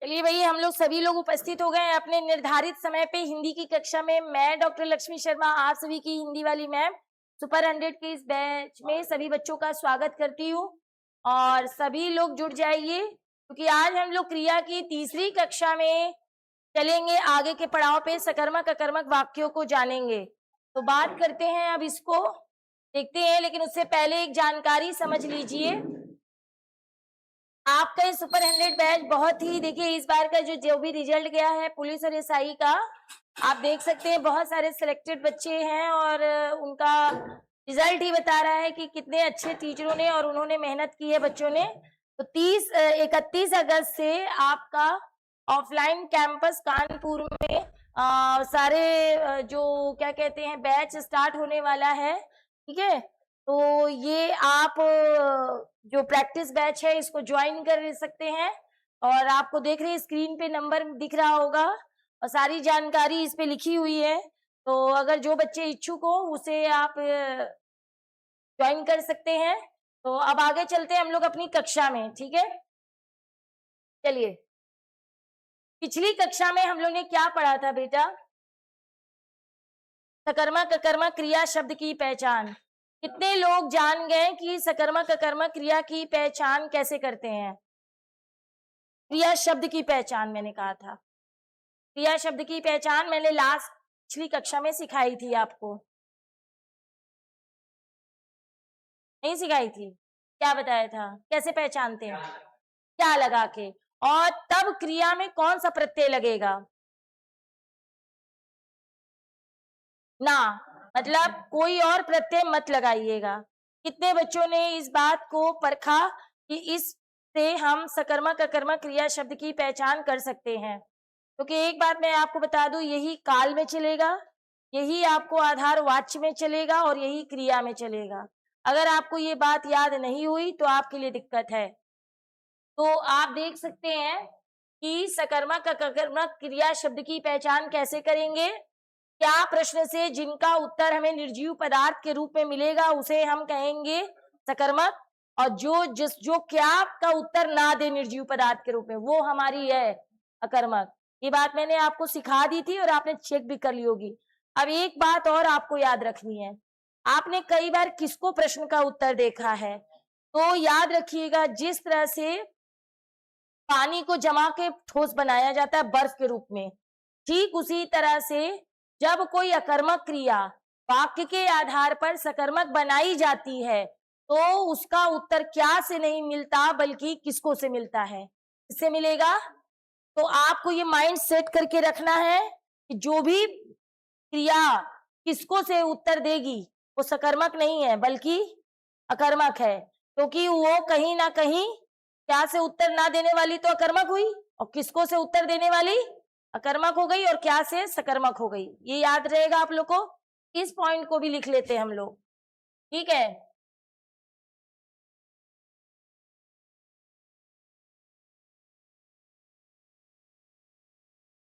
चलिए भई, हम लोग सभी लोग उपस्थित हो गए हैं अपने निर्धारित समय पे हिंदी की कक्षा में। मैं डॉक्टर लक्ष्मी शर्मा आप सभी की हिंदी वाली मैम सुपर 100 के इस बैच में सभी बच्चों का स्वागत करती हूँ और सभी लोग जुड़ जाइए क्योंकि आज हम लोग क्रिया की तीसरी कक्षा में चलेंगे। आगे के पड़ाव पे सकर्मक अकर्मक वाक्यों को जानेंगे। तो बात करते हैं, अब इसको देखते हैं, लेकिन उससे पहले एक जानकारी समझ लीजिए। आपका ये सुपर 100 बैच बहुत ही, देखिए इस बार का जो भी रिजल्ट गया है पुलिस और एसआई का, आप देख सकते हैं बहुत सारे सिलेक्टेड बच्चे हैं और उनका रिजल्ट ही बता रहा है कि कितने अच्छे टीचरों ने और उन्होंने मेहनत की है बच्चों ने। तो 31 अगस्त से आपका ऑफलाइन कैंपस कानपुर में सारे जो क्या कहते हैं बैच स्टार्ट होने वाला है। ठीक है, तो ये आप जो प्रैक्टिस बैच है इसको ज्वाइन कर सकते हैं और आपको देख रहे हैं स्क्रीन पे नंबर दिख रहा होगा और सारी जानकारी इस पे लिखी हुई है। तो अगर जो बच्चे इच्छुक हो उसे आप ज्वाइन कर सकते हैं। तो अब आगे चलते हैं हम लोग अपनी कक्षा में। ठीक है, चलिए पिछली कक्षा में हम लोग ने क्या पढ़ा था बेटा? सकर्मक अकर्मक क्रिया शब्द की पहचान। कितने लोग जान गए कि सकर्मक अकर्मक क्रिया की पहचान कैसे करते हैं? क्रिया शब्द की पहचान मैंने कहा था। क्रिया शब्द की पहचान मैंने लास्ट पिछली कक्षा में सिखाई थी आपको, नहीं सिखाई थी? क्या बताया था, कैसे पहचानते हैं? क्या लगा के, और तब क्रिया में कौन सा प्रत्यय लगेगा? ना, मतलब कोई और प्रत्यय मत लगाइएगा। कितने बच्चों ने इस बात को परखा कि इससे हम सकर्मक अकर्मक क्रिया शब्द की पहचान कर सकते हैं? क्योंकि एक बात मैं आपको बता दूं, यही काल में चलेगा, यही आपको आधार वाच्य में चलेगा और यही क्रिया में चलेगा। अगर आपको ये बात याद नहीं हुई तो आपके लिए दिक्कत है। तो आप देख सकते हैं कि सकर्मक अकर्मक क्रिया शब्द की पहचान कैसे करेंगे। क्या प्रश्न से जिनका उत्तर हमें निर्जीव पदार्थ के रूप में मिलेगा उसे हम कहेंगे सकर्मक, और जो क्या का उत्तर ना दे निर्जीव पदार्थ के रूप में वो हमारी है अकर्मक। ये बात मैंने आपको सिखा दी थी और आपने चेक भी कर ली होगी। अब एक बात और आपको याद रखनी है, आपने कई बार किसको प्रश्न का उत्तर देखा है, तो याद रखिएगा जिस तरह से पानी को जमा के ठोस बनाया जाता है बर्फ के रूप में, ठीक उसी तरह से जब कोई अकर्मक क्रिया वाक्य के आधार पर सकर्मक बनाई जाती है तो उसका उत्तर क्या से नहीं मिलता बल्कि किसको से मिलता है, इससे मिलेगा। तो आपको ये माइंड सेट करके रखना है कि जो भी क्रिया किसको से उत्तर देगी वो सकर्मक नहीं है बल्कि अकर्मक है, क्योंकि वो कहीं ना कहीं क्या से उत्तर ना देने वाली तो अकर्मक हुई और किसको से उत्तर देने वाली अकर्मक हो गई और क्या से सकर्मक हो गई। ये याद रहेगा आप लोग को। इस पॉइंट को भी लिख लेते हैं हम लोग, ठीक है।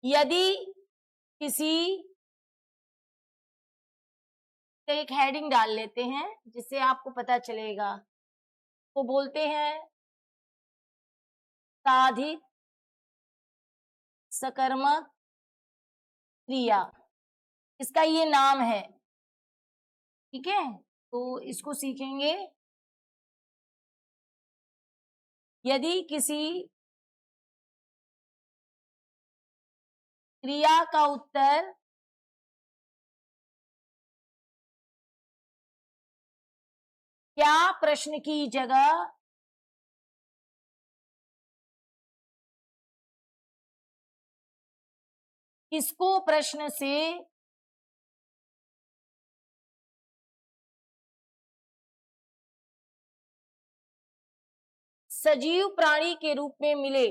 यदि किसी, एक हेडिंग डाल लेते हैं जिससे आपको पता चलेगा, वो बोलते हैं साधित सकर्मक क्रिया, इसका ये नाम है। ठीक है, तो इसको सीखेंगे। यदि किसी क्रिया का उत्तर क्या प्रश्न की जगह किसको प्रश्न से सजीव प्राणी के रूप में मिले,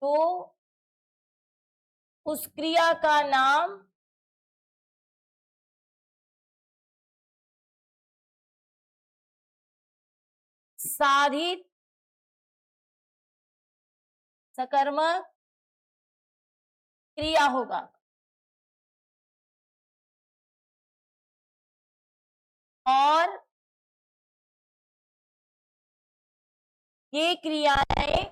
तो उस क्रिया का नाम साधित सकर्मक क्रिया होगा। और ये क्रियाएं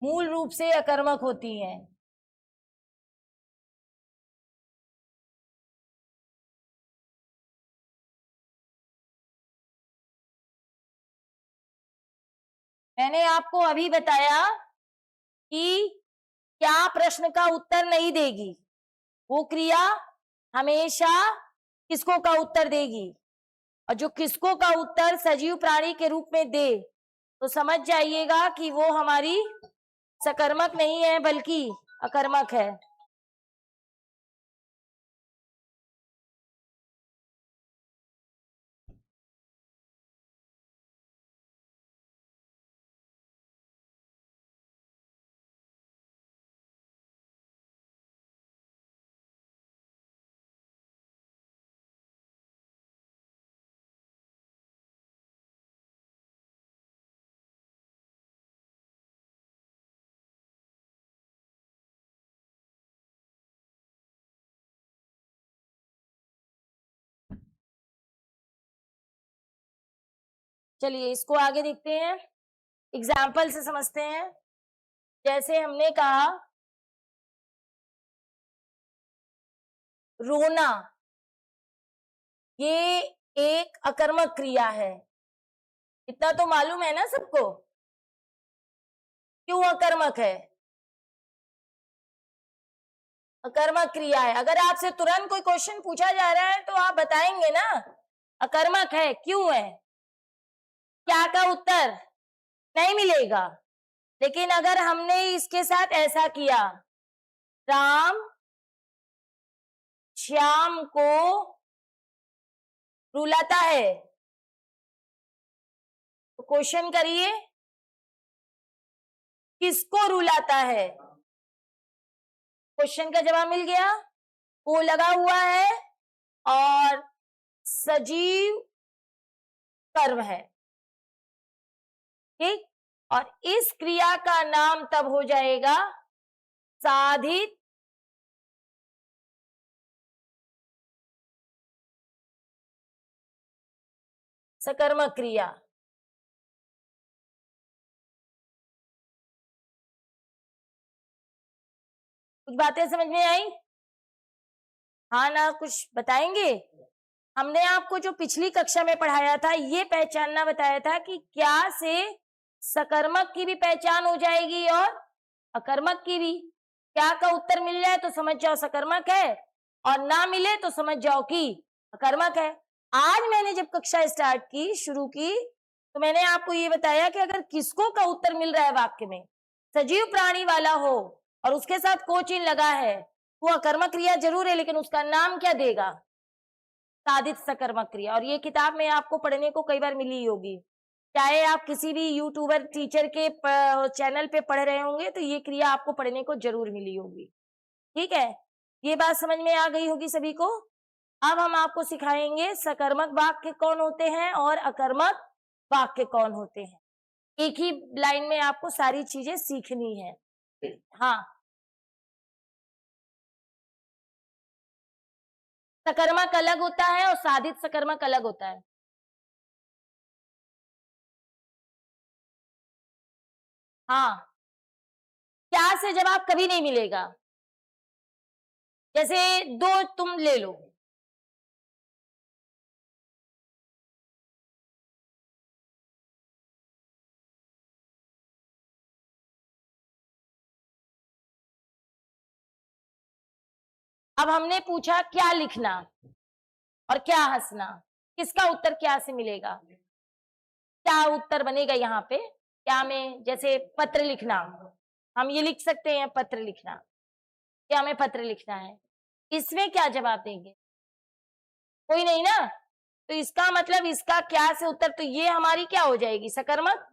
मूल रूप से अकर्मक होती हैं। मैंने आपको अभी बताया कि क्या प्रश्न का उत्तर नहीं देगी, वो क्रिया हमेशा किसको का उत्तर देगी। और जो किसको का उत्तर सजीव प्राणी के रूप में दे तो समझ जाइएगा कि वो हमारी सकर्मक नहीं है बल्कि अकर्मक है। चलिए इसको आगे देखते हैं, एग्जाम्पल से समझते हैं। जैसे हमने कहा रोना, ये एक अकर्मक क्रिया है, इतना तो मालूम है ना सबको। क्यों अकर्मक है? अकर्मक क्रिया है। अगर आपसे तुरंत कोई क्वेश्चन पूछा जा रहा है तो आप बताएंगे ना अकर्मक है, क्यों है? क्या का उत्तर नहीं मिलेगा। लेकिन अगर हमने इसके साथ ऐसा किया, राम श्याम को रुलाता है, तो क्वेश्चन करिए किसको रुलाता है? क्वेश्चन का जवाब मिल गया, वो लगा हुआ है और सजीव कर्म है, ठीक। और इस क्रिया का नाम तब हो जाएगा साधित सकर्मक क्रिया। कुछ बातें समझ में आई? हाँ ना, कुछ बताएंगे? हमने आपको जो पिछली कक्षा में पढ़ाया था ये पहचानना बताया था कि क्या से सकर्मक की भी पहचान हो जाएगी और अकर्मक की भी। क्या का उत्तर मिल जाए तो समझ जाओ सकर्मक है, और ना मिले तो समझ जाओ कि अकर्मक है। आज मैंने जब कक्षा स्टार्ट की, शुरू की, तो मैंने आपको ये बताया कि अगर किसको का उत्तर मिल रहा है वाक्य में, सजीव प्राणी वाला हो और उसके साथ को चिन्ह लगा है, वो अकर्मक क्रिया जरूर है, लेकिन उसका नाम क्या देगा? साधित सकर्मक क्रिया। और ये किताब में आपको पढ़ने को कई बार मिली होगी, चाहे आप किसी भी यूट्यूबर टीचर के चैनल पे पढ़ रहे होंगे तो ये क्रिया आपको पढ़ने को जरूर मिली होगी, ठीक है। ये बात समझ में आ गई होगी सभी को। अब हम आपको सिखाएंगे सकर्मक वाक्य कौन होते हैं और अकर्मक वाक्य कौन होते हैं। एक ही लाइन में आपको सारी चीजें सीखनी है। हाँ, सकर्मक अलग होता है और साधित सकर्मक अलग होता है। हाँ, क्या से जवाब कभी नहीं मिलेगा। जैसे दो तुम ले लो, अब हमने पूछा क्या लिखना और क्या हंसना, किसका उत्तर क्या से मिलेगा? क्या उत्तर बनेगा यहाँ पे? क्या में जैसे पत्र लिखना, हम ये लिख सकते हैं पत्र लिखना, क्या हमें पत्र लिखना है, इसमें क्या जवाब देंगे? कोई नहीं ना। तो इसका मतलब इसका क्या से उत्तर, तो ये हमारी क्या हो जाएगी? सकर्मक,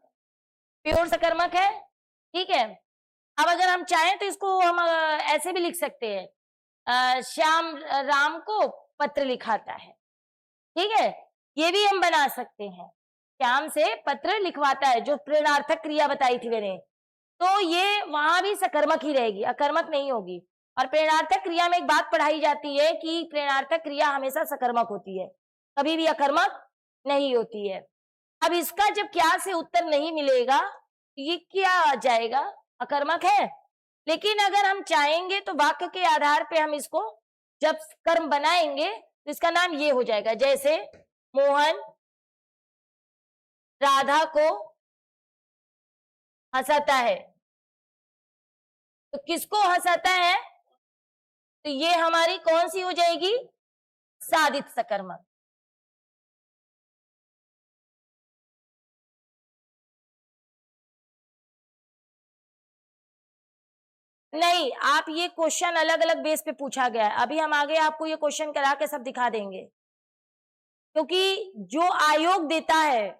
प्योर सकर्मक है, ठीक है। अब अगर हम चाहें तो इसको हम ऐसे भी लिख सकते हैं, श्याम राम को पत्र लिखाता है, ठीक है। ये भी हम बना सकते हैं। श्याम से पत्र लिखवाता है, जो प्रेरणार्थक क्रिया बताई थी मैंने, तो ये वहां भी सकर्मक ही रहेगी, अकर्मक नहीं होगी। और प्रेरणार्थक क्रिया में एक बात पढ़ाई जाती है कि प्रेरणार्थक क्रिया हमेशा सकर्मक होती है, कभी भी अकर्मक नहीं होती है। अब इसका जब क्या से उत्तर नहीं मिलेगा, ये क्या आ जाएगा, अकर्मक है। लेकिन अगर हम चाहेंगे तो वाक्य के आधार पे हम इसको जब कर्म बनाएंगे तो इसका नाम ये हो जाएगा, जैसे मोहन राधा को हंसाता है, तो किसको हंसाता है, तो ये हमारी कौन सी हो जाएगी, साधित सकर्मक। नहीं, आप ये क्वेश्चन अलग अलग बेस पे पूछा गया है, अभी हम आगे आपको ये क्वेश्चन करा के सब दिखा देंगे, क्योंकि जो आयोग देता है,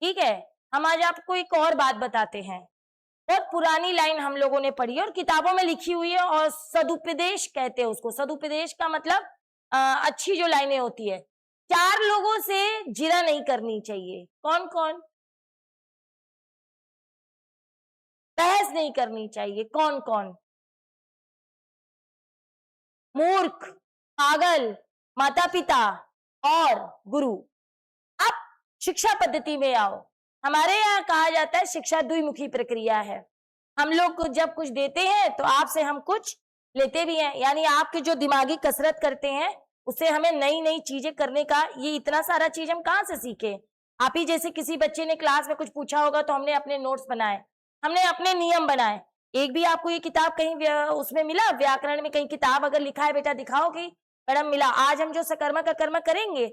ठीक है। हम आज आपको एक और बात बताते हैं, बहुत पुरानी लाइन हम लोगों ने पढ़ी है और किताबों में लिखी हुई है, और सदुपदेश कहते हैं उसको। सदुपदेश का मतलब अच्छी जो लाइनें होती है। 4 लोगों से जिरा नहीं करनी चाहिए। कौन कौन? बहस नहीं करनी चाहिए। कौन कौन? मूर्ख, पागल, माता पिता और गुरु। अब शिक्षा पद्धति में आओ। हमारे यहाँ कहा जाता है शिक्षा द्विमुखी प्रक्रिया है। हम लोग को जब कुछ देते हैं तो आपसे हम कुछ लेते भी हैं, यानी आपके जो दिमागी कसरत करते हैं उससे हमें नई नई चीजें करने का, ये इतना सारा चीज हम कहाँ से सीखे। आप ही जैसे किसी बच्चे ने क्लास में कुछ पूछा होगा तो हमने अपने नोट्स बनाए, हमने अपने नियम बनाए। एक भी आपको ये किताब कहीं उसमें मिला, व्याकरण में कहीं किताब अगर लिखा है बेटा दिखाओ कि मैडम मिला। आज हम जो सकर्मक अकर्मक करेंगे,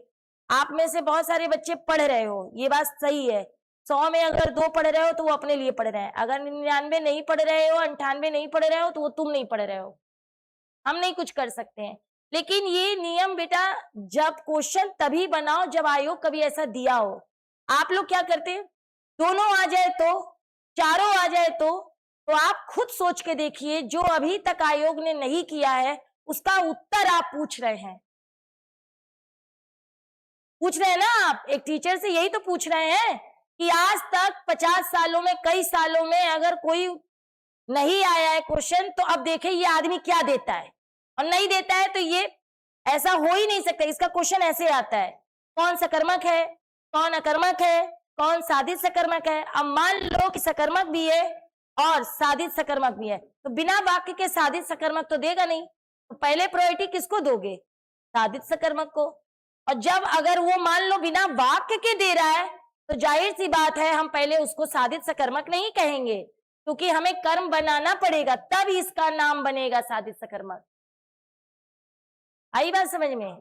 आप में से बहुत सारे बच्चे पढ़ रहे हो, ये बात सही है। 100 में अगर 2 पढ़ रहे हो तो वो अपने लिए पढ़ रहे हैं, अगर 99 नहीं पढ़ रहे हो, 98 नहीं पढ़ रहे हो तो वो तुम नहीं पढ़ रहे हो। हम नहीं कुछ कर सकते हैं। लेकिन ये नियम बेटा जब क्वेश्चन तभी बनाओ जब आयोग कभी ऐसा दिया हो। आप लोग क्या करते हैं, दोनों आ जाए तो, चारों आ जाए तो आप खुद सोच के देखिए, जो अभी तक आयोग ने नहीं किया है उसका उत्तर आप पूछ रहे हैं। पूछ रहे हैं ना आप, एक टीचर से यही तो पूछ रहे हैं कि आज तक 50 सालों में, कई सालों में अगर कोई नहीं आया है क्वेश्चन, तो अब देखें ये आदमी क्या देता है, और नहीं देता है तो ये ऐसा हो ही नहीं सकता। इसका क्वेश्चन ऐसे आता है, कौन सकर्मक है, कौन अकर्मक है, कौन साधित सकर्मक है। अब मान लो कि सकर्मक भी है और साधित सकर्मक भी है, तो बिना वाक्य के साधित सकर्मक तो देगा नहीं, तो पहले प्रायोरिटी किसको दोगे, साधित सकर्मक को। और जब अगर वो मान लो बिना वाक्य के दे रहा है तो जाहिर सी बात है हम पहले उसको साधित सकर्मक नहीं कहेंगे, क्योंकि हमें कर्म बनाना पड़ेगा तब इसका नाम बनेगा साधित सकर्मक। आई बात समझ में?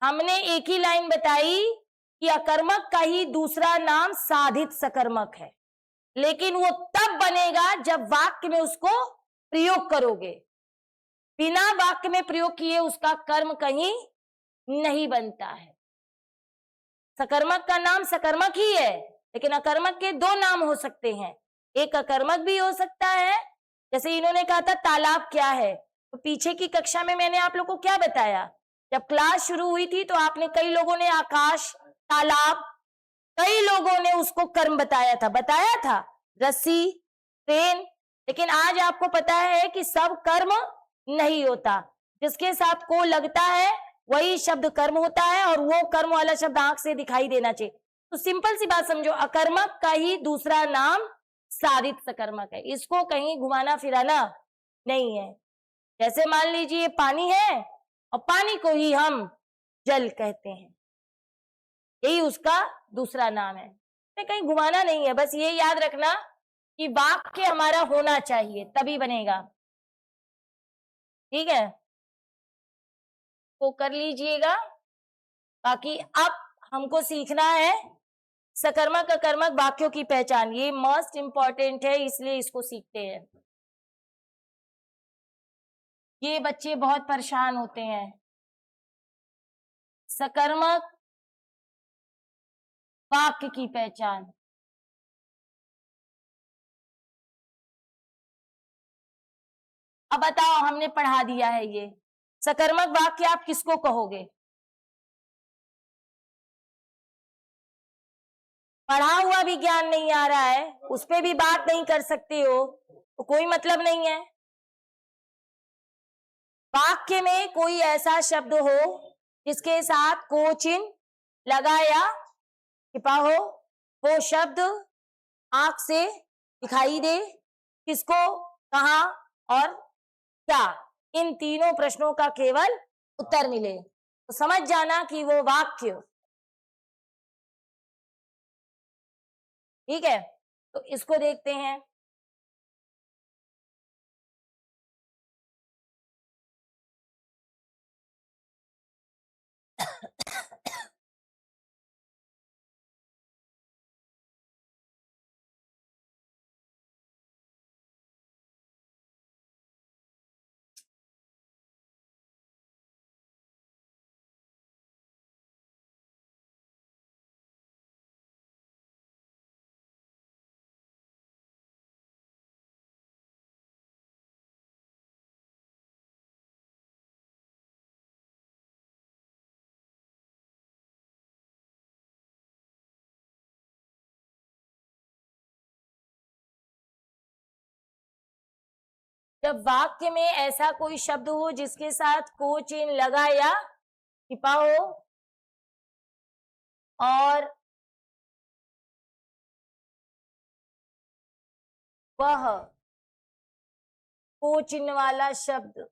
हमने एक ही लाइन बताई कि अकर्मक का ही दूसरा नाम साधित सकर्मक है, लेकिन वो तब बनेगा जब वाक्य में उसको प्रयोग करोगे। बिना वाक्य में प्रयोग किए उसका कर्म कहीं नहीं बनता है। सकर्मक का नाम सकर्मक ही है, लेकिन अकर्मक के 2 नाम हो सकते हैं। एक अकर्मक भी हो सकता है, जैसे इन्होंने कहा था तालाब क्या है, तो पीछे की कक्षा में मैंने आप लोगों को क्या बताया, जब क्लास शुरू हुई थी तो आपने कई लोगों ने आकाश, तालाब, कई लोगों ने उसको कर्म बताया था रस्सी, ट्रेन। लेकिन आज आपको पता है कि सब कर्म नहीं होता, जिसके साथ को लगता है वही शब्द कर्म होता है, और वो कर्म वाला शब्द आंख से दिखाई देना चाहिए। तो सिंपल सी बात समझो, अकर्मक का ही दूसरा नाम साधित सकर्मक है, इसको कहीं घुमाना फिराना नहीं है। जैसे मान लीजिए पानी है और पानी को ही हम जल कहते हैं, यही उसका दूसरा नाम है, कहीं घुमाना नहीं है। बस ये याद रखना कि वाक्य हमारा होना चाहिए तभी बनेगा, ठीक है, तो कर लीजिएगा। बाकी अब हमको सीखना है सकर्मक अकर्मक वाक्यों की पहचान, ये मोस्ट इंपॉर्टेंट है, इसलिए इसको सीखते हैं। ये बच्चे बहुत परेशान होते हैं, सकर्मक वाक्य की पहचान। अब बताओ, हमने पढ़ा दिया है ये सकर्मक वाक्य आप किसको कहोगे, पढ़ा हुआ भी ज्ञान नहीं आ रहा है, उस पे भी बात नहीं कर सकते हो, तो कोई मतलब नहीं है। वाक्य में कोई ऐसा शब्द हो जिसके साथ को चिन्ह लगा या छिपा हो, वो शब्द आंख से दिखाई दे, किसको, कहाँ और क्या, इन तीनों प्रश्नों का केवल उत्तर मिले, तो समझ जाना कि वो वाक्य। ठीक है, तो इसको देखते हैं। जब वाक्य में ऐसा कोई शब्द हो जिसके साथ को चिन्ह लगा या छिपा हो और वह को चिन्ह वाला शब्द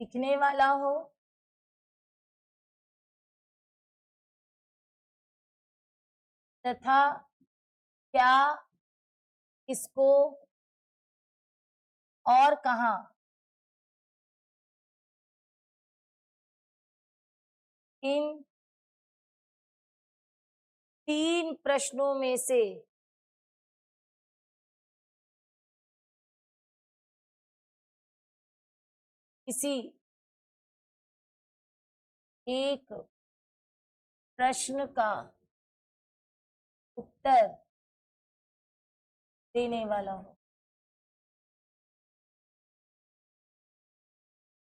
दिखने वाला हो तथा क्या, किसको और कहाँ, इन तीन प्रश्नों में से किसी एक प्रश्न का उत्तर देने वाला हो,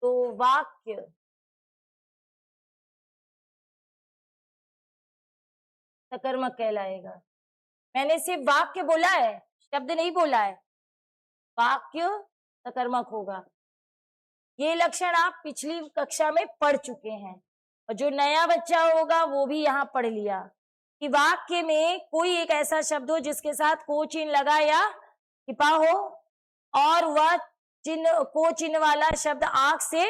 तो वाक्य सकर्मक कहलाएगा। मैंने सिर्फ वाक्य बोला है, शब्द नहीं बोला है, वाक्य सकर्मक होगा। ये लक्षण आप पिछली कक्षा में पढ़ चुके हैं, और जो नया बच्चा होगा वो भी यहाँ पढ़ लिया कि वाक्य में कोई एक ऐसा शब्द हो जिसके साथ को चिन्ह लगा या छिपा हो और वह चिन्ह, को चिन्ह वाला शब्द आंख से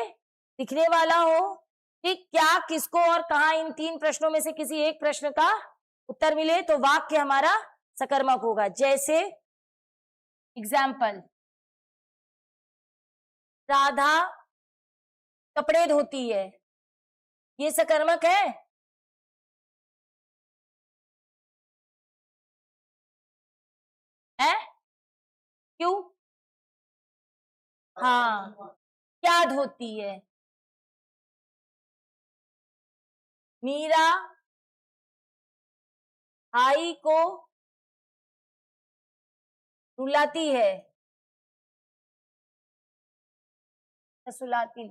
दिखने वाला हो, ठीक, क्या, किसको और कहाँ, इन तीन प्रश्नों में से किसी एक प्रश्न का उत्तर मिले, तो वाक्य हमारा सकर्मक होगा। जैसे एग्जाम्पल, राधा कपड़े धोती है, ये सकर्मक है? है? क्यों? हाँ, क्या धोती है? मीरा भाई को रुलाती है, सुलाती।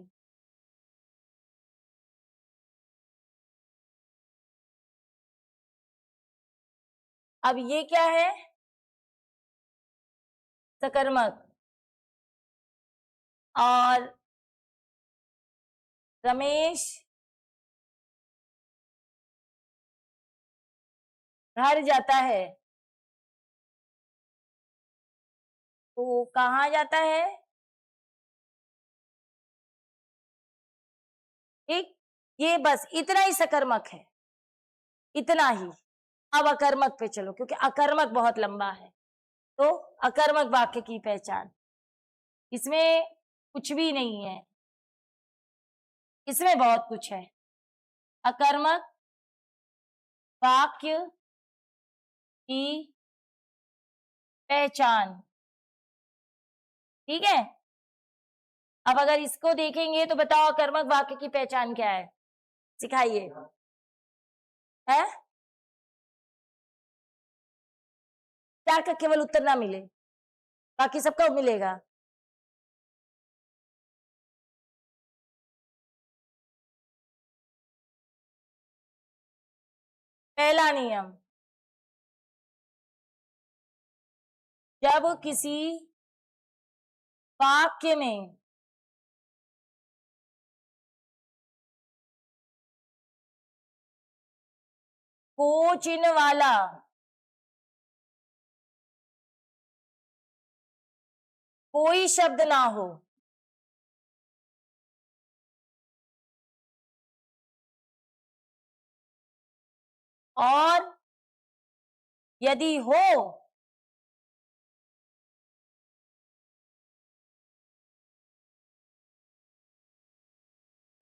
अब ये क्या है? सकर्मक। और रमेश घर जाता है, तो कहाँ जाता है? ठीक, ये बस इतना ही सकर्मक है, इतना ही। अब अकर्मक पे चलो, क्योंकि अकर्मक बहुत लंबा है। तो अकर्मक वाक्य की पहचान, इसमें कुछ भी नहीं है, इसमें बहुत कुछ है। अकर्मक वाक्य की पहचान, ठीक है। अब अगर इसको देखेंगे तो बताओ अकर्मक वाक्य की पहचान क्या है, सिखाइए। है क्या का केवल उत्तर ना मिले? बाकी सबका मिलेगा। पहला नियम, जब किसी वाक्य में को चिन्ह वाला कोई शब्द ना हो और यदि हो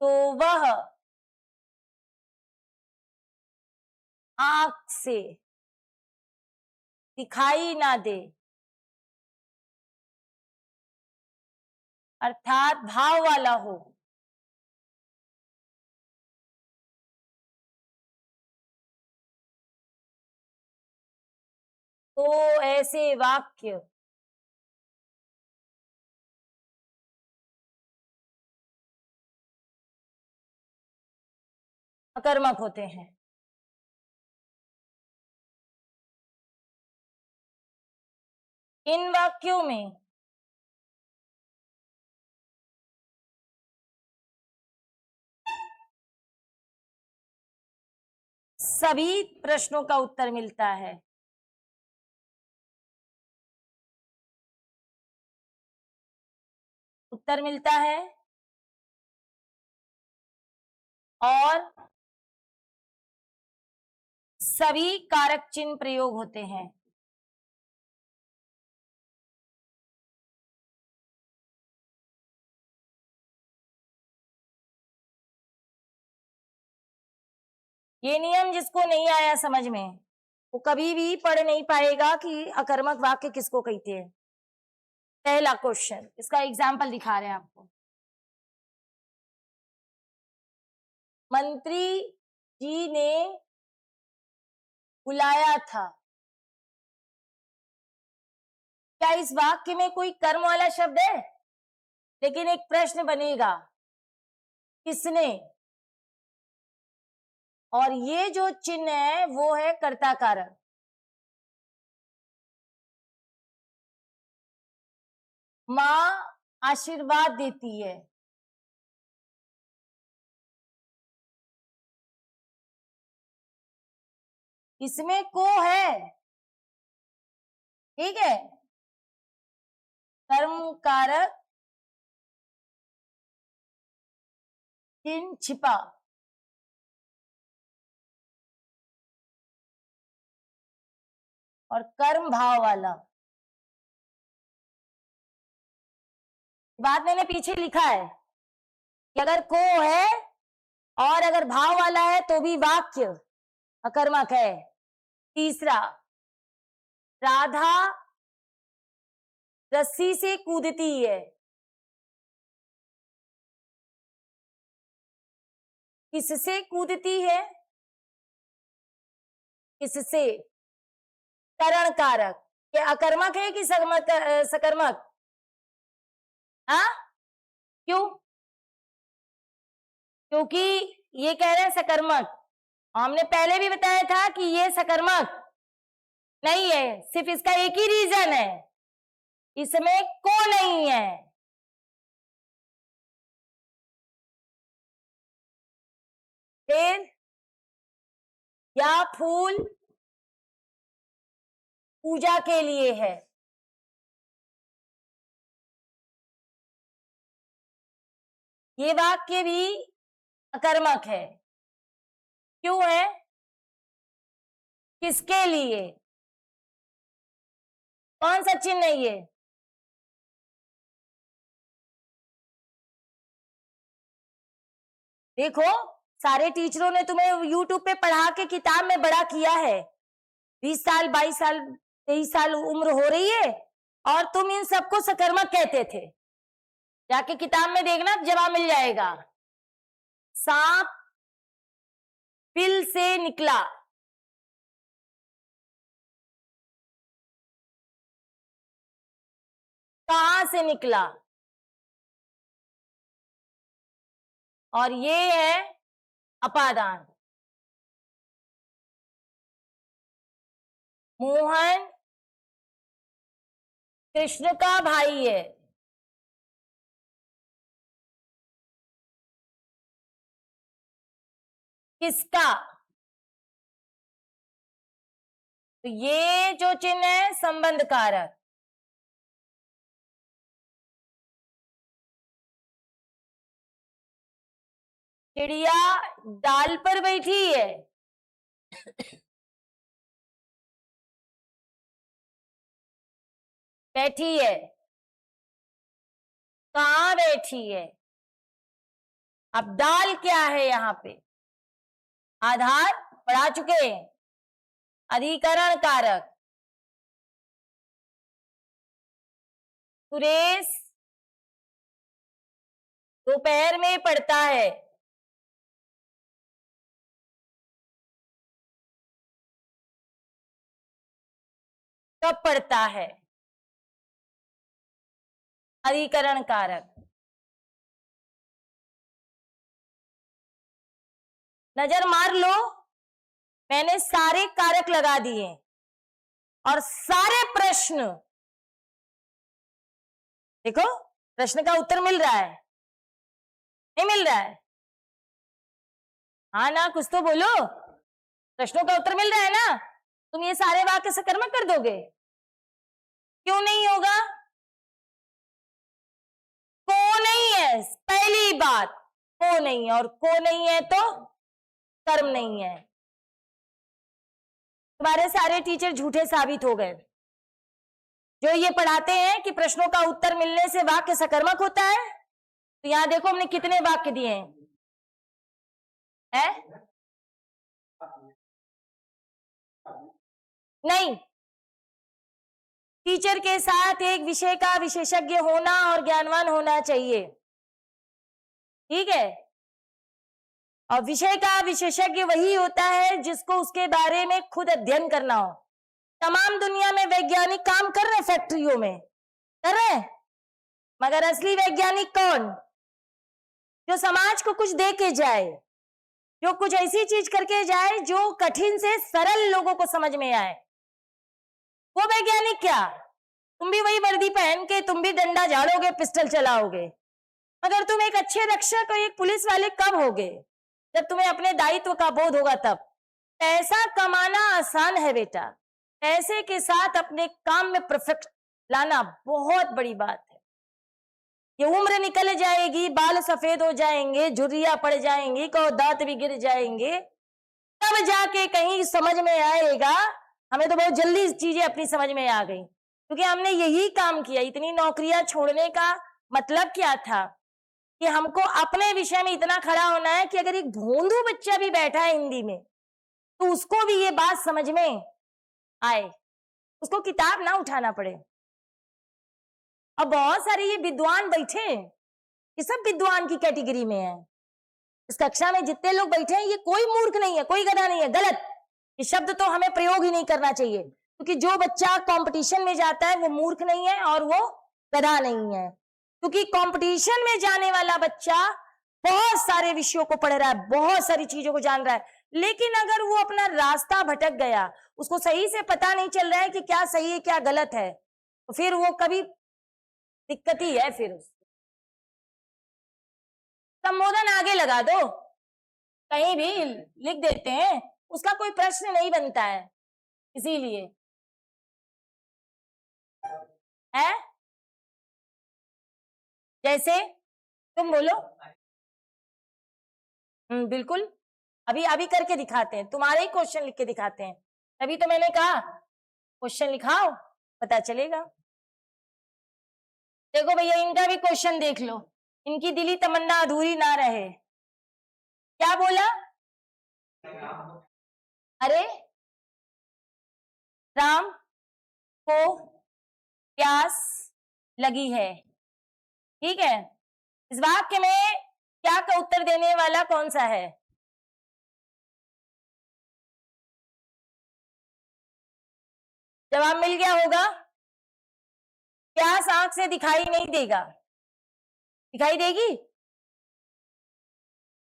तो वह आंख से दिखाई ना दे, अर्थात भाव वाला हो। तो ऐसे वाक्य अकर्मक होते हैं। इन वाक्यों में सभी प्रश्नों का उत्तर मिलता है। उत्तर मिलता है और सभी कारक चिन्ह प्रयोग होते हैं। ये नियम जिसको नहीं आया समझ में, वो कभी भी पढ़ नहीं पाएगा कि अकर्मक वाक्य किसको कहते हैं। पहला क्वेश्चन, इसका एग्जाम्पल दिखा रहे हैं आपको। मंत्री जी ने बुलाया था। क्या इस वाक्य में कोई कर्म वाला शब्द है? लेकिन एक प्रश्न बनेगा, किसने? और ये जो चिन्ह है वो है कर्ता कारक। मां आशीर्वाद देती है। इसमें को है, ठीक है, कर्म कारक चिन्ह छिपा। और कर्म भाव वाला, बात मैंने पीछे लिखा है कि अगर को है और अगर भाव वाला है तो भी वाक्य अकर्मक है। तीसरा, राधा रस्सी से कूदती है। किससे कूदती है? किससे? करण कारक। ये अकर्मक है कि सकर्मक? हाँ, क्यों? क्योंकि ये कह रहे हैं सकर्मक। हमने पहले भी बताया था कि ये सकर्मक नहीं है, सिर्फ इसका एक ही रीजन है, इसमें को नहीं है। फिर या फूल पूजा के लिए है। ये वाक्य भी अकर्मक है। क्यों है? किसके लिए? कौन सा चिन्ह है ये? देखो, सारे टीचरों ने तुम्हें YouTube पे पढ़ा के किताब में बड़ा किया है। 20 साल 22 साल 23 साल उम्र हो रही है और तुम इन सबको सकर्मक कहते थे। जाके किताब में देखना, जवाब मिल जाएगा। सांप बिल से निकला। कहां से निकला, और ये है अपादान। मोहन कृष्ण का भाई है। किसका? तो ये जो चिन्ह है संबंध कारक। चिड़िया डाल पर बैठी है, बैठी है, कहां बैठी है? अब डाल क्या है यहां पे? आधार पढ़ा चुके हैं, अधिकरण कारक। सुरेश दोपहर में पढ़ता है, कब पढ़ता है? अधिकरण कारक। नजर मार लो, मैंने सारे कारक लगा दिए और सारे प्रश्न, देखो प्रश्न का उत्तर मिल रहा है, नहीं मिल रहा है? हाँ ना, कुछ तो बोलो। प्रश्नों का उत्तर मिल रहा है ना? तुम ये सारे वाक्य सकर्मक कर दोगे? क्यों नहीं होगा? को नहीं है, पहली बात को नहीं है, और को नहीं है तो कर्म नहीं है। तुम्हारे सारे टीचर झूठे साबित हो गए जो ये पढ़ाते हैं कि प्रश्नों का उत्तर मिलने से वाक्य सकर्मक होता है। तो यहां देखो हमने कितने वाक्य दिए हैं, है? नहीं, टीचर के साथ एक विषय का विशेषज्ञ होना और ज्ञानवान होना चाहिए, ठीक है? और विषय का विशेषज्ञ वही होता है जिसको उसके बारे में खुद अध्ययन करना हो। तमाम दुनिया में वैज्ञानिक काम कर रहे हैं, फैक्ट्रियों में कर रहे हैं, मगर असली वैज्ञानिक कौन? जो समाज को कुछ दे के जाए, जो कुछ ऐसी चीज करके जाए जो कठिन से सरल लोगों को समझ में आए, वो वैज्ञानिक। क्या तुम भी वही वर्दी पहन के तुम भी डंडा झाड़ोगे, पिस्टल चलाओगे, मगर तुम एक अच्छे रक्षक और एक पुलिस वाले कब होगे? जब तुम्हें अपने दायित्व का बोध होगा तब। पैसा कमाना आसान है बेटा, पैसे के साथ अपने काम में परफेक्ट लाना बहुत बड़ी बात है। ये उम्र निकल जाएगी, बाल सफेद हो जाएंगे, झुर्रियां पड़ जाएंगी, को दांत भी गिर जाएंगे, तब जाके कहीं समझ में आएगा। हमें तो बहुत जल्दी चीजें अपनी समझ में आ गई, क्योंकि हमने यही काम किया। इतनी नौकरियां छोड़ने का मतलब क्या था कि हमको अपने विषय में इतना खड़ा होना है कि अगर एक भोंदू बच्चा भी बैठा है हिंदी में तो उसको भी ये बात समझ में आए, उसको किताब ना उठाना पड़े। अब बहुत सारे ये विद्वान बैठे, ये सब विद्वान की कैटेगरी में है। इस कक्षा में जितने लोग बैठे हैं ये कोई मूर्ख नहीं है, कोई गधा नहीं है। गलत, ये शब्द तो हमें प्रयोग ही नहीं करना चाहिए, क्योंकि जो बच्चा कंपटीशन में जाता है वो मूर्ख नहीं है और वो गधा नहीं है। क्योंकि कंपटीशन में जाने वाला बच्चा बहुत सारे विषयों को पढ़ रहा है, बहुत सारी चीजों को जान रहा है, लेकिन अगर वो अपना रास्ता भटक गया, उसको सही से पता नहीं चल रहा है कि क्या सही है क्या गलत है, तो फिर वो कभी दिक्कत ही है। फिर संबोधन आगे लगा दो, कहीं भी लिख देते हैं, उसका कोई प्रश्न नहीं बनता है, इसीलिए है। जैसे तुम बोलो। बिल्कुल, अभी अभी करके दिखाते हैं, तुम्हारे ही क्वेश्चन लिख के दिखाते हैं। तभी तो मैंने कहा क्वेश्चन लिखाओ, पता चलेगा। देखो भैया, इनका भी क्वेश्चन देख लो, इनकी दिली तमन्ना अधूरी ना रहे। क्या बोला? अरे राम को प्यास लगी है, ठीक है। इस वाक्य में क्या का उत्तर देने वाला कौन सा है? जवाब मिल गया होगा। प्यास आंख से दिखाई नहीं देगा, दिखाई देगी?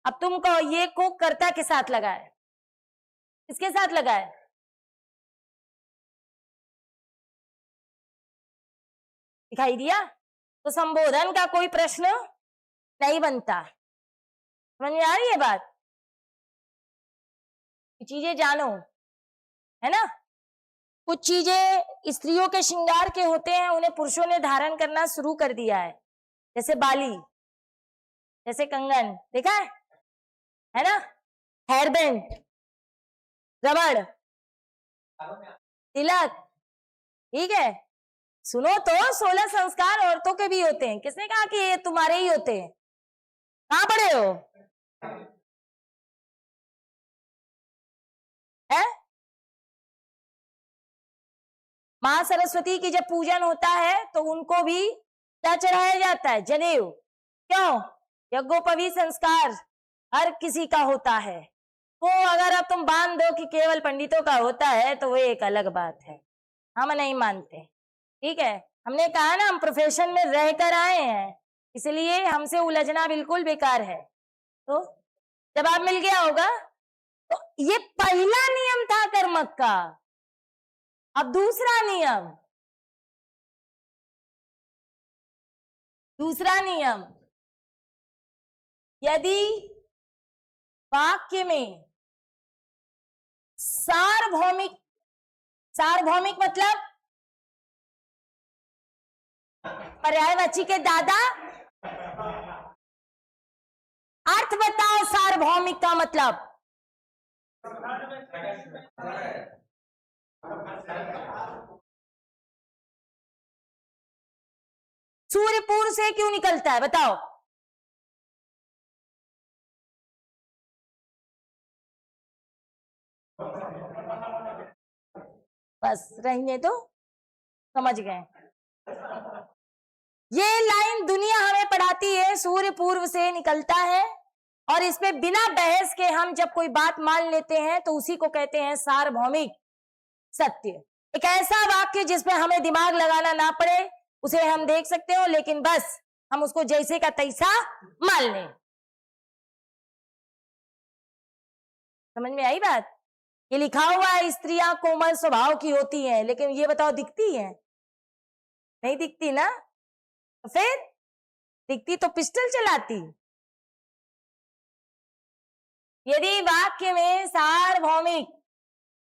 अब तुम कहो ये को कर्ता के साथ लगा है, किसके साथ लगा है? दिखाई दिया? तो संबोधन का कोई प्रश्न नहीं बनता। समझ में आ रही है बात? चीजें जानो, है ना? कुछ चीजें स्त्रियों के श्रृंगार के होते हैं, उन्हें पुरुषों ने धारण करना शुरू कर दिया है, जैसे बाली, जैसे कंगन, देखा है ना? हेयर बैंड, रबड़, तिलक, ठीक है? सुनो तो 16 संस्कार औरतों के भी होते हैं। किसने कहा कि ये तुम्हारे ही होते हैं? कहाँ पढ़े हो? है? माँ सरस्वती की जब पूजन होता है तो उनको भी क्या चढ़ाया जाता है? जनेऊ। क्यों? यज्ञोपवीत संस्कार हर किसी का होता है। तो अगर अब तुम बांध दो कि केवल पंडितों का होता है तो वो एक अलग बात है, हम नहीं मानते। ठीक है, हमने कहा ना हम प्रोफेशन में रहकर आए हैं, इसलिए हमसे उलझना बिल्कुल बेकार है। तो जवाब मिल गया होगा। तो ये पहला नियम था कर्मक का। अब दूसरा नियम, दूसरा नियम, यदि वाक्य में सार्वभौमिक, सार्वभौमिक मतलब पर्यायवाची के दादा, अर्थ बताओ सार्वभौमिक का मतलब। सूर्य पूर्व से क्यों निकलता है बताओ? बस रहने दो, समझ गए। ये लाइन दुनिया हमें पढ़ाती है, सूर्य पूर्व से निकलता है, और इस पे बिना बहस के हम जब कोई बात मान लेते हैं तो उसी को कहते हैं सार्वभौमिक सत्य। एक ऐसा वाक्य जिसपे हमें दिमाग लगाना ना पड़े, उसे हम देख सकते हो, लेकिन बस हम उसको जैसे का तैसा मान लें। समझ में आई बात? ये लिखा हुआ है स्त्रियां कोमल स्वभाव की होती हैं, लेकिन ये बताओ दिखती हैं? नहीं दिखती ना? तो फिर दिखती तो पिस्टल चलाती। यदि वाक्य में सार्वभौमिक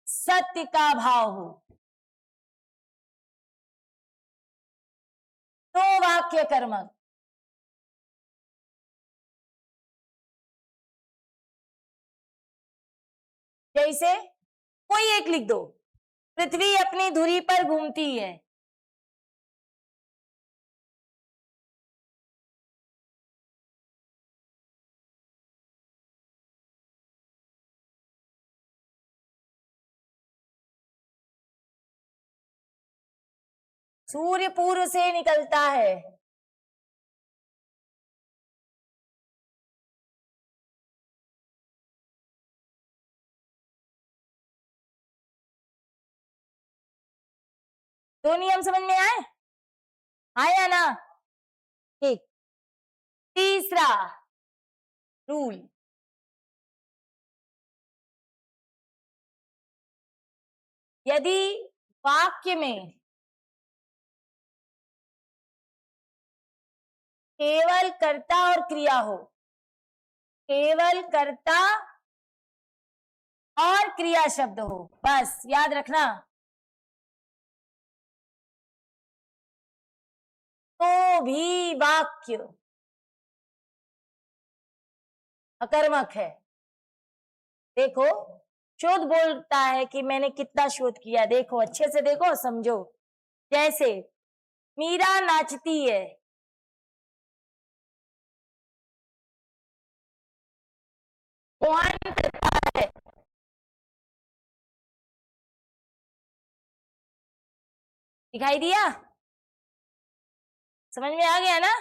सत्य का भाव हो तो वाक्य कर्मक। जैसे कोई एक लिख दो, पृथ्वी अपनी धुरी पर घूमती है। सूर्य पूर्व से निकलता है। दो नियम समझ में आए? आया ना? ठीक। तीसरा रूल, यदि वाक्य में केवल कर्ता और क्रिया हो, केवल कर्ता और क्रिया शब्द हो, बस याद रखना, तो भी वाक्य अकर्मक है। देखो, शोध बोलता है कि मैंने कितना शोध किया, देखो अच्छे से देखो, समझो। जैसे मीरा नाचती है, मोहन करता है, दिखाई दिया? समझ में आ गया ना?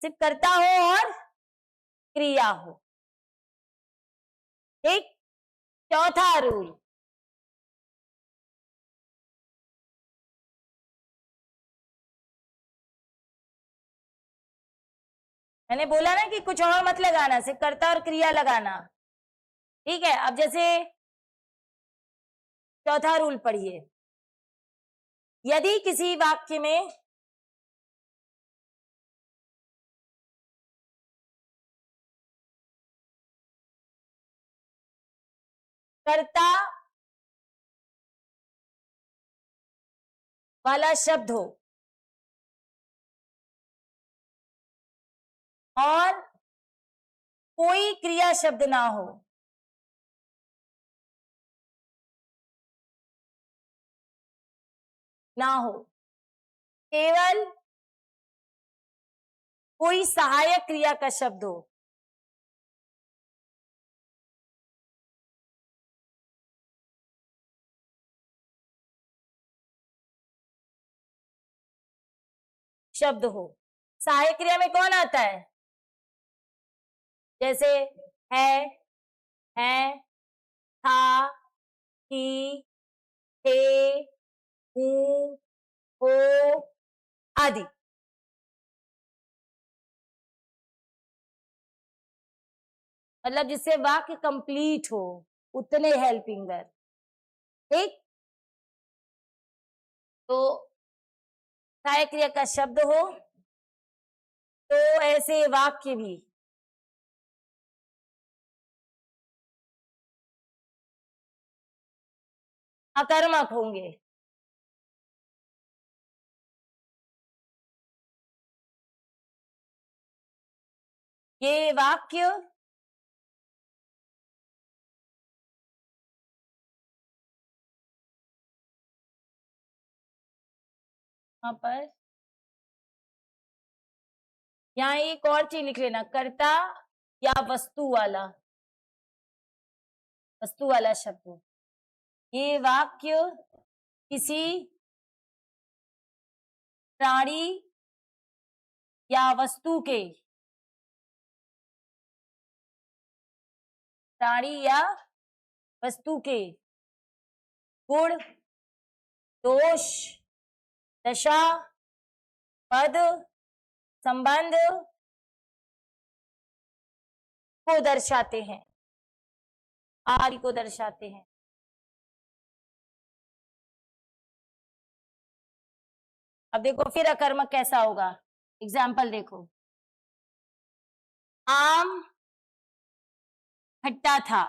सिर्फ कर्ता हो और क्रिया हो। ठीक। चौथा रूल, मैंने बोला ना कि कुछ और मत लगाना, सिर्फ कर्ता और क्रिया लगाना। ठीक है, अब जैसे चौथा रूल पढ़िए। यदि किसी वाक्य में कर्ता वाला शब्द हो और कोई क्रिया शब्द ना हो, केवल कोई सहायक क्रिया का शब्द हो, सहायक क्रिया में कौन आता है? जैसे है, था, थी, थे, हूं, हो आदि। मतलब जिससे वाक्य कंप्लीट हो, उतने हेल्पिंग वर्ब। ठीक, तो सहायक क्रिया का शब्द हो तो ऐसे वाक्य भी अकर्मक होंगे। ये वाक्य यहाँ पर, यहाँ एक और चीज लिख लेना, कर्ता या वस्तु वाला शब्द। ये वाक्य किसी प्राणी या वस्तु के, गुण, दोष, दशा, पद, संबंध को दर्शाते हैं, आदि को दर्शाते हैं। अब देखो फिर अकर्मक कैसा होगा, एग्जाम्पल देखो। आम खट्टा था,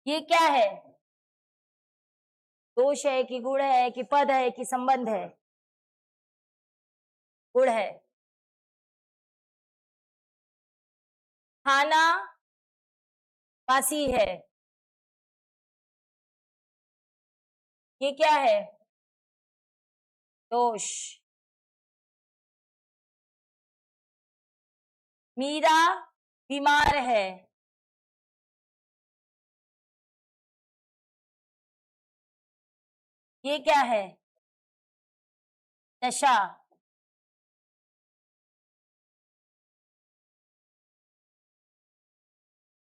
ये क्या है? दोष है कि गुण है कि पद है कि संबंध है? गुण है। खाना बासी है, ये क्या है? दोष। मीरा बीमार है, ये क्या है? दशा।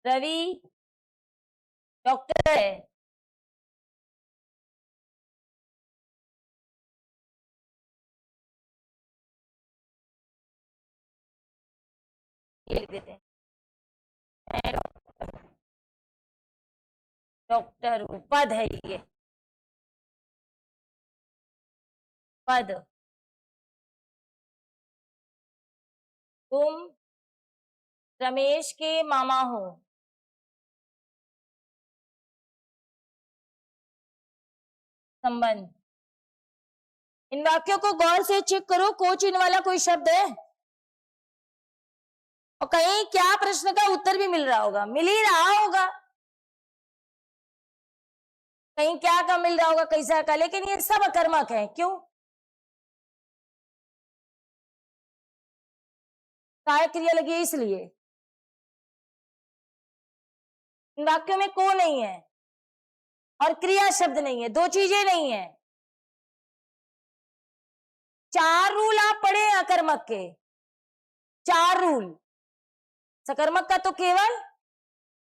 रवि डॉक्टर है, ये लिख देते हैं, डॉक्टर पद है, ये पद। तुम रमेश के मामा हो, संबंध। इन वाक्यों को गौर से चेक करो, कोच इन वाला कोई शब्द है? और कहीं क्या प्रश्न का उत्तर भी मिल रहा होगा, मिल ही रहा होगा, कहीं क्या का मिल रहा होगा, कैसा का, लेकिन ये सब अकर्मक है। क्यों? सहायक क्रिया लगी है इसलिए। इन वाक्यों में को नहीं है और क्रिया शब्द नहीं है, दो चीजें नहीं है। 4 रूल आप पढ़े अकर्मक के, 4 रूल। सकर्मक का तो केवल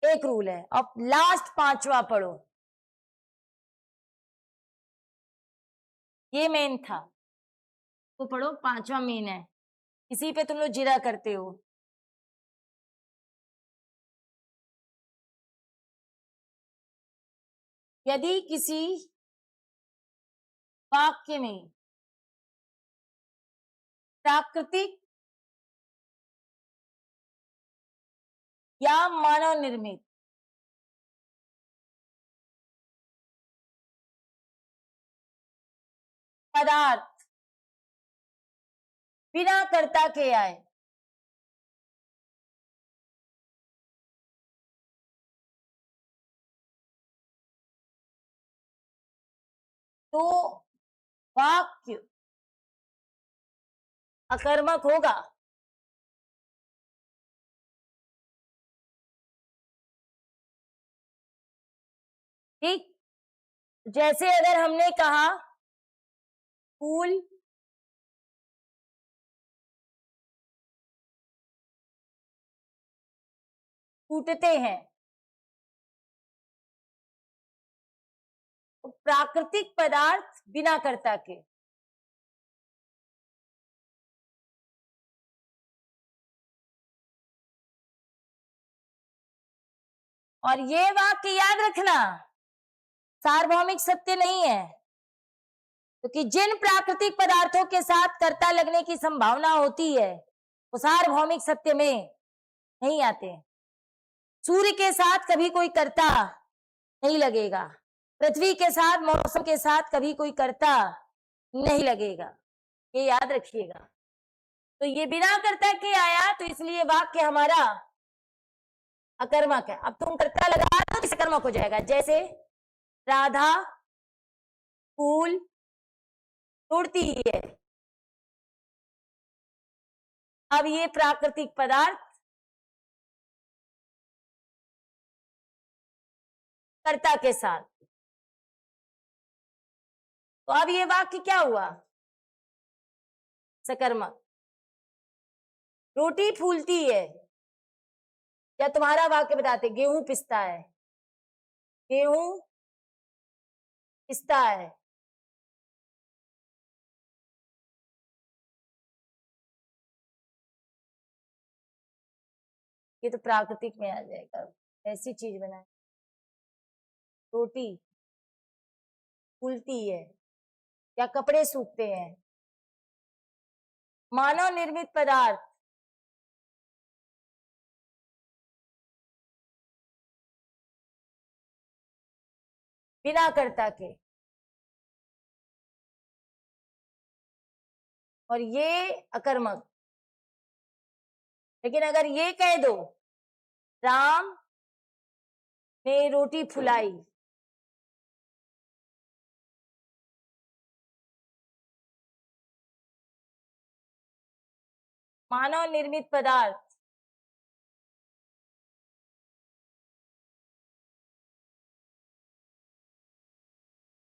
1 रूल है। अब लास्ट 5वां पढ़ो, ये मेन था, तो पढ़ो 5वां मेन है। इसी पे तुम लोग जिरा करते हो। यदि किसी वाक्य में प्राकृतिक या मानव निर्मित पदार्थ बिना कर्ता के आए तो वाक्य अकर्मक होगा। ठीक, जैसे अगर हमने कहा फूल टूटते हैं, तो प्राकृतिक पदार्थ बिना कर्ता के। और ये वाक्य याद रखना सार्वभौमिक सत्य नहीं है, क्योंकि जिन प्राकृतिक पदार्थों के साथ कर्ता लगने की संभावना होती है वो सार्वभौमिक सत्य में नहीं आते। सूर्य के साथ कभी कोई कर्ता नहीं लगेगा, पृथ्वी के साथ, मौसम के साथ कभी कोई कर्ता नहीं लगेगा, ये याद रखिएगा। तो ये बिना कर्ता के आया, तो इसलिए वाक्य हमारा अकर्मक है। अब तुम कर्ता लगा दो तो सकर्मक हो जाएगा। जैसे राधा फूल तोड़ती है, अब ये प्राकृतिक पदार्थ कर्ता के साथ, तो अब ये वाक्य क्या हुआ? सकर्मक। रोटी फूलती है, या तुम्हारा वाक्य बताते गेहूं पिसता है, गेहूं पिसता है, ये तो प्राकृतिक में आ जाएगा। ऐसी चीज बनाए, रोटी फूलती है या कपड़े सूखते हैं, मानव निर्मित पदार्थ बिना कर्ता के, और ये अकर्मक। लेकिन अगर ये कह दो राम ने रोटी फुलाई, मानव निर्मित पदार्थ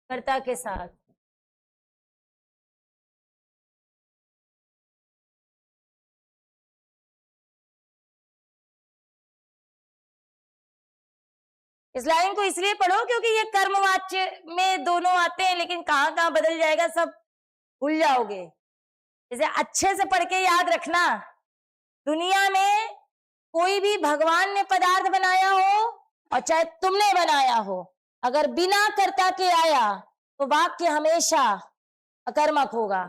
कर्ता के साथ, इस लाइन को इसलिए पढ़ो क्योंकि ये कर्मवाच्य में दोनों आते हैं, लेकिन कहां कहां बदल जाएगा सब भूल जाओगे। इसे अच्छे से पढ़ के याद रखना। दुनिया में कोई भी भगवान ने पदार्थ बनाया हो और चाहे तुमने बनाया हो, अगर बिना कर्ता के आया तो वाक्य हमेशा अकर्मक होगा।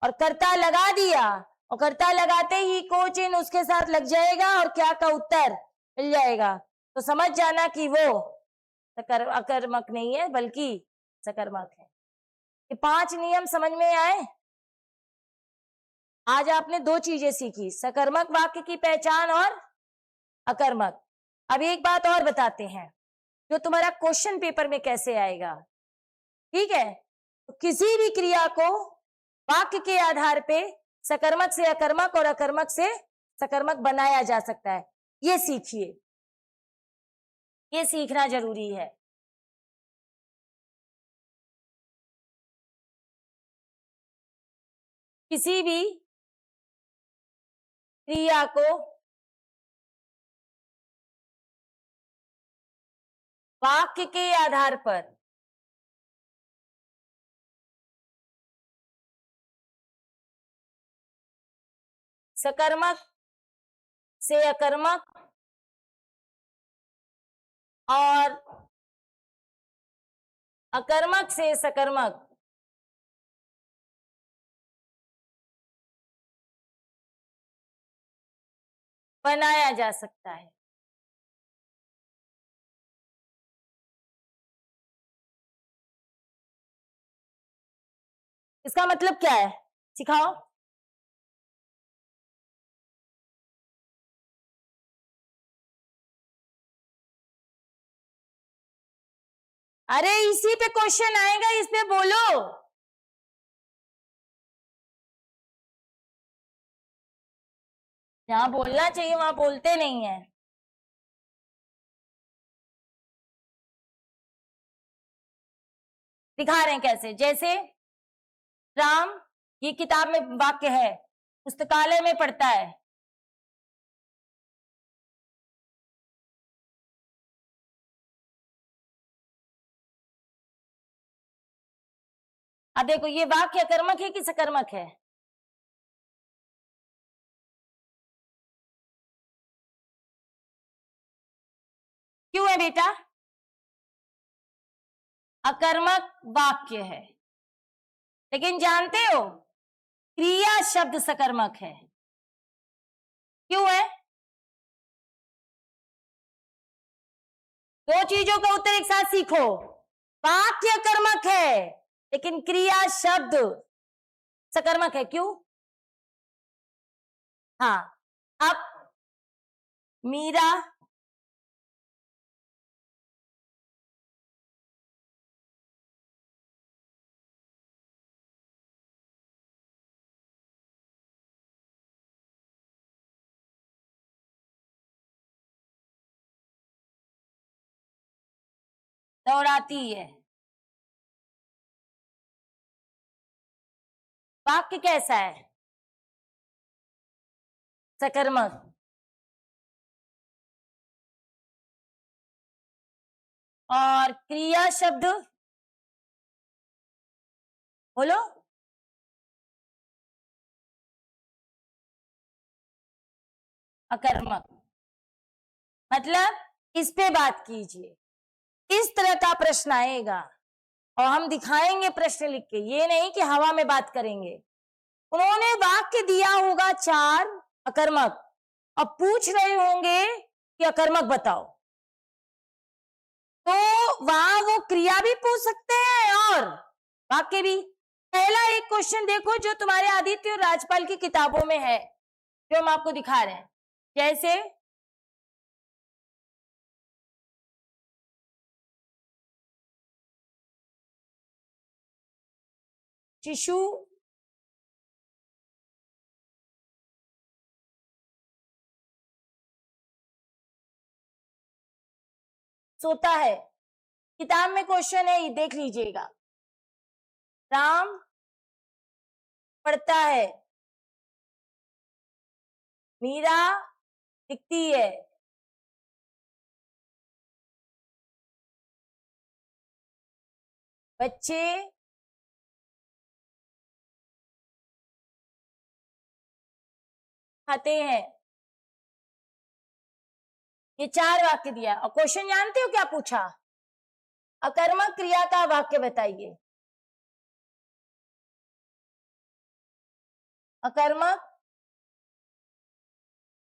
और कर्ता लगा दिया, और कर्ता लगाते ही को चिन्ह उसके साथ लग जाएगा और क्या का उत्तर मिल जाएगा, तो समझ जाना कि वो अकर्मक नहीं है बल्कि सकर्मक है। ये 5 नियम समझ में आए? आज आपने 2 चीजें सीखी, सकर्मक वाक्य की पहचान और अकर्मक। अब एक बात और बताते हैं जो तुम्हारा क्वेश्चन पेपर में कैसे आएगा। ठीक है, तो किसी भी क्रिया को वाक्य के आधार पे सकर्मक से अकर्मक और अकर्मक से सकर्मक बनाया जा सकता है। ये सीखिए, ये सीखना जरूरी है। किसी भी क्रिया को वाक्य के आधार पर सकर्मक से अकर्मक और अकर्मक से सकर्मक बनाया जा सकता है। इसका मतलब क्या है, सिखाओ। अरे इसी पे क्वेश्चन आएगा, इस पे बोलो। जहां बोलना चाहिए वहां बोलते नहीं है। दिखा रहे हैं कैसे, जैसे राम, ये किताब में वाक्य है, पुस्तकालय में पढ़ता है। अब देखो ये वाक्य अकर्मक है कि सकर्मक है? क्यों है बेटा? अकर्मक वाक्य है, लेकिन जानते हो क्रिया शब्द सकर्मक है। क्यों है? दो चीजों का उत्तर एक साथ सीखो। वाक्य कर्मक है लेकिन क्रिया शब्द सकर्मक है। क्यों? हाँ, अब मीरा दौड़ाती है। वाक्य कैसा है? सकर्मक। और क्रिया शब्द बोलो। अकर्मक। मतलब इस पे बात कीजिए। इस तरह का प्रश्न आएगा और हम दिखाएंगे प्रश्न लिख के, ये नहीं कि हवा में बात करेंगे। उन्होंने वाक्य दिया होगा 4 अकर्मक, अब पूछ रहे होंगे कि अकर्मक बताओ, तो वहां वो क्रिया भी पूछ सकते हैं और वाक्य भी। पहला एक क्वेश्चन देखो जो तुम्हारे आदित्य और राजपाल की किताबों में है, जो हम आपको दिखा रहे हैं। जैसे शिशु सोता है, किताब में क्वेश्चन है, ये देख लीजिएगा। राम पढ़ता है, मीरा लिखती है, बच्चे खाते हैं। ये 4 वाक्य दिया और क्वेश्चन जानते हो क्या पूछा? अकर्मक क्रिया का वाक्य बताइए। अकर्मक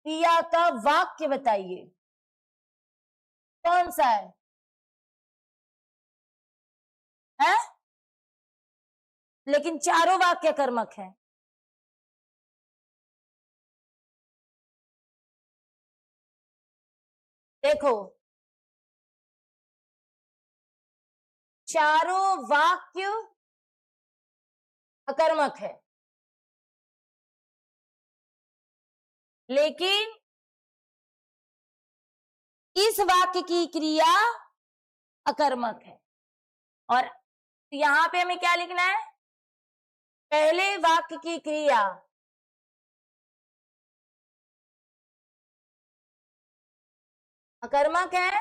क्रिया का वाक्य बताइए, कौन सा है? लेकिन चारों वाक्य कर्मक है। देखो चारों वाक्य अकर्मक है, लेकिन इस वाक्य की क्रिया अकर्मक है। और यहां पे हमें क्या लिखना है? पहले वाक्य की क्रिया अकर्मक है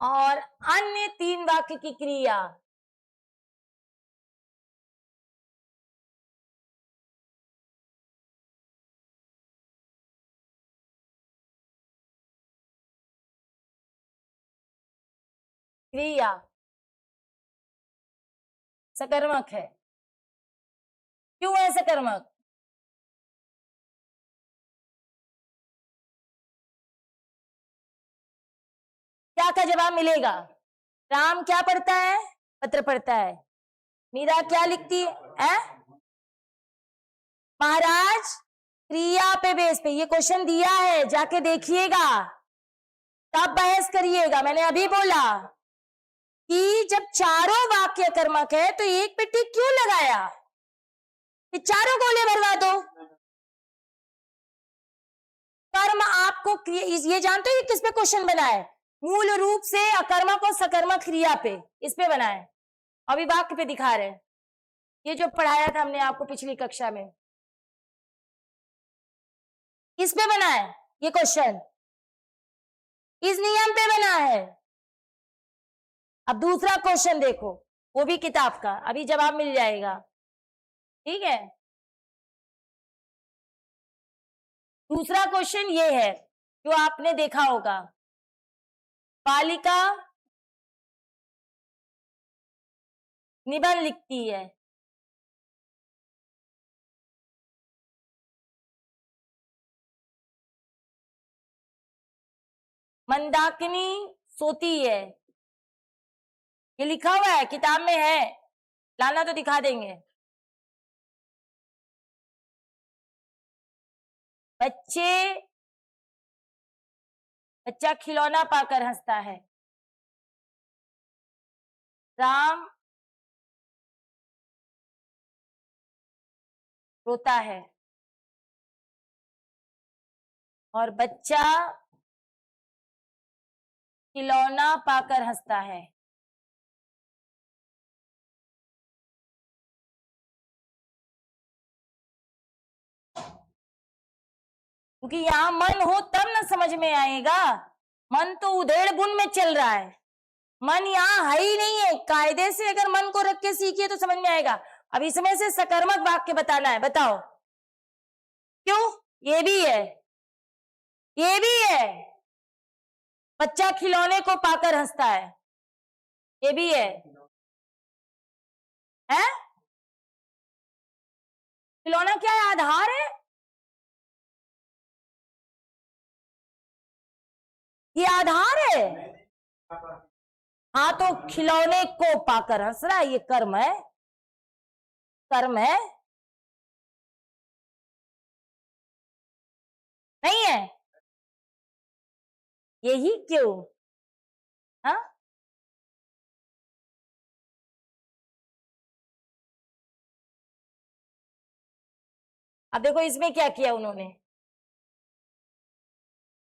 और अन्य 3 वाक्य की क्रिया क्रिया सकर्मक है। क्यों है सकर्मक? क्या का जवाब मिलेगा? राम क्या पढ़ता है? पत्र पढ़ता है। मीरा क्या लिखती है? महाराज क्रिया पे बेस पे ये क्वेश्चन दिया है, जाके देखिएगा तब बहस करिएगा। मैंने अभी बोला कि जब चारों वाक्य कर्मक है तो एक पे टिक क्यों लगाया? कि चारों गोले भरवा दो। कर्म आपको ये जानते हो ये किस पे क्वेश्चन बना है? मूल रूप से अकर्मक और सकर्मक क्रिया पे, इस पे बना है। अभी वाक्य पे दिखा रहे हैं, ये जो पढ़ाया था हमने आपको पिछली कक्षा में, इस पे बना है ये क्वेश्चन, इस नियम पे बना है। अब दूसरा क्वेश्चन देखो, वो भी किताब का, अभी जवाब मिल जाएगा, ठीक है। दूसरा क्वेश्चन ये है जो आपने देखा होगा, बालिका निबंध लिखती है, मंदाकिनी सोती है, ये लिखा हुआ है किताब में है, लाना तो दिखा देंगे। बच्चा खिलौना पाकर हंसता है, राम रोता है और बच्चा खिलौना पाकर हंसता है। क्योंकि यहां मन हो तब ना समझ में आएगा, मन तो उधेड़ बुन में चल रहा है, मन यहाँ है ही नहीं है। कायदे से अगर मन को रख के सीखिए तो समझ में आएगा। अब इसमें से सकर्मक वाक्य बताना है, बताओ क्यों? ये भी है, ये भी है, बच्चा खिलौने को पाकर हंसता है, ये भी है, हैं? खिलौना क्या है? आधार है, ये आधार है। हाँ तो खिलौने को पाकर हंस रहा है, ये कर्म है, कर्म है, नहीं है? यही क्यों? हाँ, अब देखो इसमें क्या किया उन्होंने,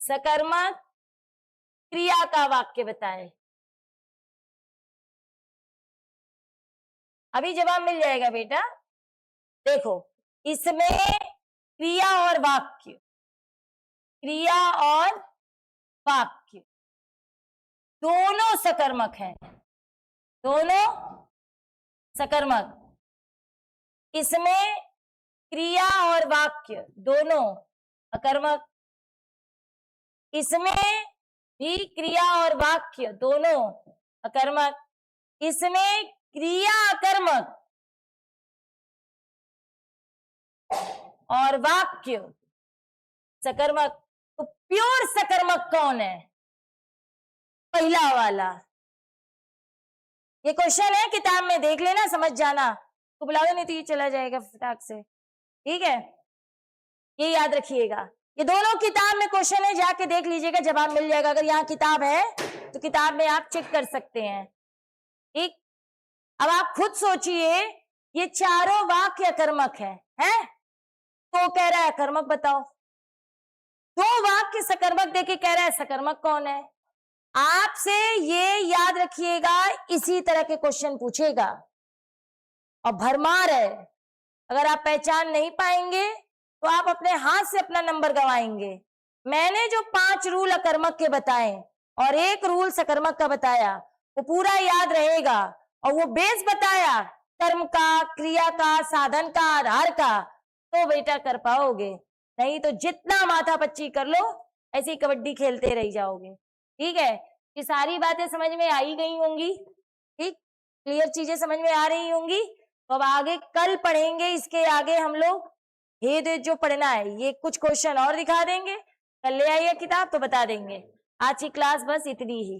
सकर्मक क्रिया का वाक्य बताए। अभी जवाब मिल जाएगा बेटा। देखो इसमें क्रिया और वाक्य, क्रिया और वाक्य दोनों सकर्मक हैं, दोनों सकर्मक। इसमें क्रिया और वाक्य दोनों अकर्मक, इसमें भी क्रिया और वाक्य दोनों अकर्मक, इसमें क्रिया अकर्मक और वाक्य सकर्मक। तो प्योर सकर्मक कौन है? पहला वाला। ये क्वेश्चन है, किताब में देख लेना, समझ जाना, तो बुला दो नहीं तो ये चला जाएगा फटाक से, ठीक है। ये याद रखिएगा, ये दोनों किताब में क्वेश्चन है, जाके देख लीजिएगा, जवाब मिल जाएगा। अगर यहाँ किताब है तो किताब में आप चेक कर सकते हैं, ठीक। अब आप खुद सोचिए, ये चारों वाक्य कर्मक है? तो कह रहा है कर्मक बताओ, दो वाक्य सकर्मक देके कह रहा है सकर्मक कौन है? आपसे ये याद रखिएगा, इसी तरह के क्वेश्चन पूछेगा और भरमार है। अगर आप पहचान नहीं पाएंगे तो आप अपने हाथ से अपना नंबर गवाएंगे। मैंने जो 5 रूल अकर्मक के बताए और 1 रूल सकर्मक का बताया, वो पूरा याद रहेगा, और वो बेस बताया कर्म का, क्रिया का, साधन का, आधार का, तो बेटा कर पाओगे। नहीं तो जितना माथा पच्ची कर लो, ऐसी कबड्डी खेलते रह जाओगे, ठीक है। ये सारी बातें समझ में आ ही गई होंगी, ठीक, क्लियर चीजें समझ में आ रही होंगी। तो अब आगे कल पढ़ेंगे, इसके आगे हम लोग भेद जो पढ़ना है, ये कुछ क्वेश्चन और दिखा देंगे। कल ले आइए किताब तो बता देंगे। आज की क्लास बस इतनी ही।